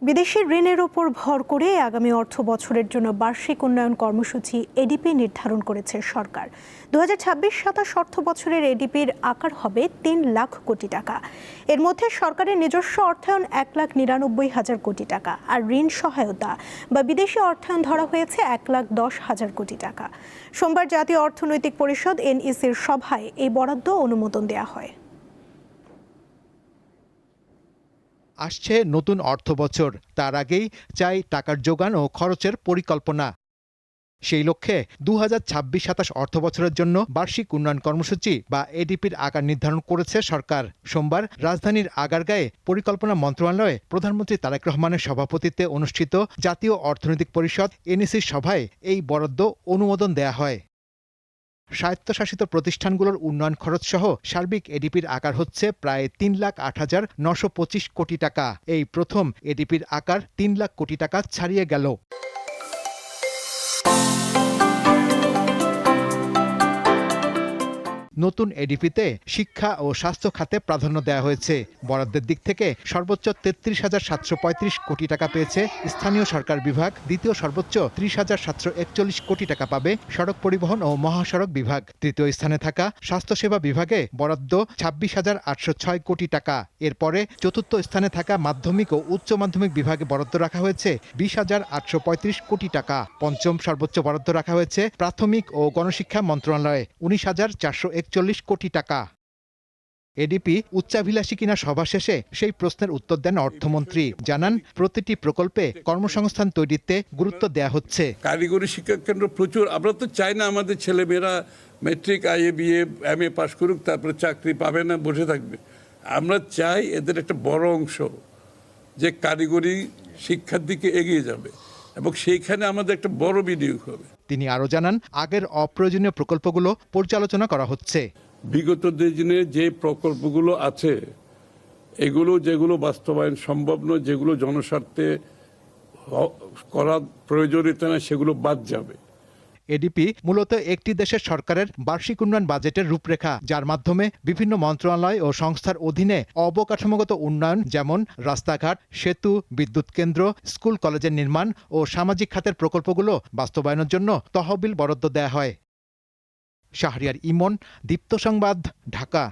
বিদেশি ঋণের ওপর ভর করে আগামী অর্থ বছরের জন্য বার্ষিক উন্নয়ন কর্মসূচি এডিপি নির্ধারণ করেছে সরকার। 2026-27 অর্থ বছরের এডিপির আকার হবে 3 লাখ কোটি টাকা। এর মধ্যে সরকারের নিজস্ব অর্থায়ন 1,99,000 কোটি টাকা, আর ঋণ সহায়তা বা বিদেশি অর্থায়ন ধরা হয়েছে 1,10,000 কোটি টাকা। সোমবার জাতীয় অর্থনৈতিক পরিষদ NECর সভায় এই বরাদ্দ অনুমোদন দেওয়া হয়। আসছে নতুন অর্থবছর, তার আগেই চাই টাকার যোগান ও খরচের পরিকল্পনা। সেই লক্ষ্যে 2026-27 অর্থবছরের জন্য বার্ষিক উন্নয়ন কর্মসূচি বা এডিপির আকার নির্ধারণ করেছে সরকার। সোমবার রাজধানীর আগারগাঁয়ে পরিকল্পনা মন্ত্রণালয়ে প্রধানমন্ত্রী তারেক রহমানের সভাপতিত্বে অনুষ্ঠিত জাতীয় অর্থনৈতিক পরিষদ NECর সভায় এই বরাদ্দ অনুমোদন দেয়া হয়। স্বায়ত্তশাসিত প্রতিষ্ঠানগুলোর উন্নয়ন খরচ সহ সার্বিক এডিপির আকার হচ্ছে প্রায় 3,08,925 কোটি টাকা। এই প্রথম এডিপির আকার 3 লাখ কোটি টাকা ছাড়িয়ে গেল। নতুন এডিপিতে শিক্ষা ও স্বাস্থ্য খাতে প্রাধান্য দেওয়া হয়েছে। বরাদ্দের দিক থেকে সর্বোচ্চ 33,735 কোটি টাকা পেয়েছে স্থানীয় সরকার বিভাগ, দ্বিতীয় সর্বোচ্চ 30,741 কোটি টাকা পাবে সড়ক পরিবহন ও মহাসড়ক বিভাগ। তৃতীয় স্থানে থাকা স্বাস্থ্যসেবা বিভাগে বরাদ্দ 26,806 কোটি টাকা। এরপরে চতুর্থ স্থানে থাকা মাধ্যমিক ও উচ্চ মাধ্যমিক বিভাগে বরাদ্দ রাখা হয়েছে 20,835 কোটি টাকা। পঞ্চম সর্বোচ্চ বরাদ্দ রাখা হয়েছে প্রাথমিক ও গণশিক্ষা মন্ত্রণালয়ে 19,441 কোটি টাকা। এডিপি উচ্চাভিলাষী কিনা সভা শেষে সেই প্রশ্নের উত্তর দেন অর্থমন্ত্রী। জানান, প্রতিটি প্রকল্পে কর্মসংস্থান তৈরিতে গুরুত্ব দেয়া হচ্ছে। কারিগরি শিক্ষা কেন্দ্র প্রচুর, আমরা তো চাই না আমাদের ছেলেমেয়েরা metric, IA, BA, MA pass করুক, তারপরে চাকরি পাবে না, বসে থাকবে। আমরা চাই এদের একটা বড় অংশ যে কারিগরি শিক্ষার দিকে এগিয়ে যাবে এবং সেইখানে আমাদের একটা বড় বিনিয়োগ হবে। তিনি আরও জানান, আগের অপ্রয়োজনীয় প্রকল্পগুলো পর্যালোচনা করা হচ্ছে। বিগত দিনে যে প্রকল্পগুলো আছে এগুলো যেগুলো বাস্তবায়ন সম্ভব নয়, যেগুলো জনস্বার্থে করা প্রয়োজনীয়তা না, সেগুলো বাদ যাবে। এডিপি মূলত একটি দেশের সরকারের বার্ষিক উন্নয়ন বাজেটের রূপরেখা, যার মাধ্যমে বিভিন্ন মন্ত্রণালয় ও সংস্থার অধীনে অবকাঠামোগত উন্নয়ন যেমন রাস্তাঘাট, সেতু, বিদ্যুৎ কেন্দ্র, স্কুল কলেজের নির্মাণ ও সামাজিক খাতের প্রকল্পগুলো বাস্তবায়নের জন্য তহবিল বরাদ্দ দেয়া হয়। শাহরিয়ার ইমন, দীপ্ত সংবাদ, ঢাকা।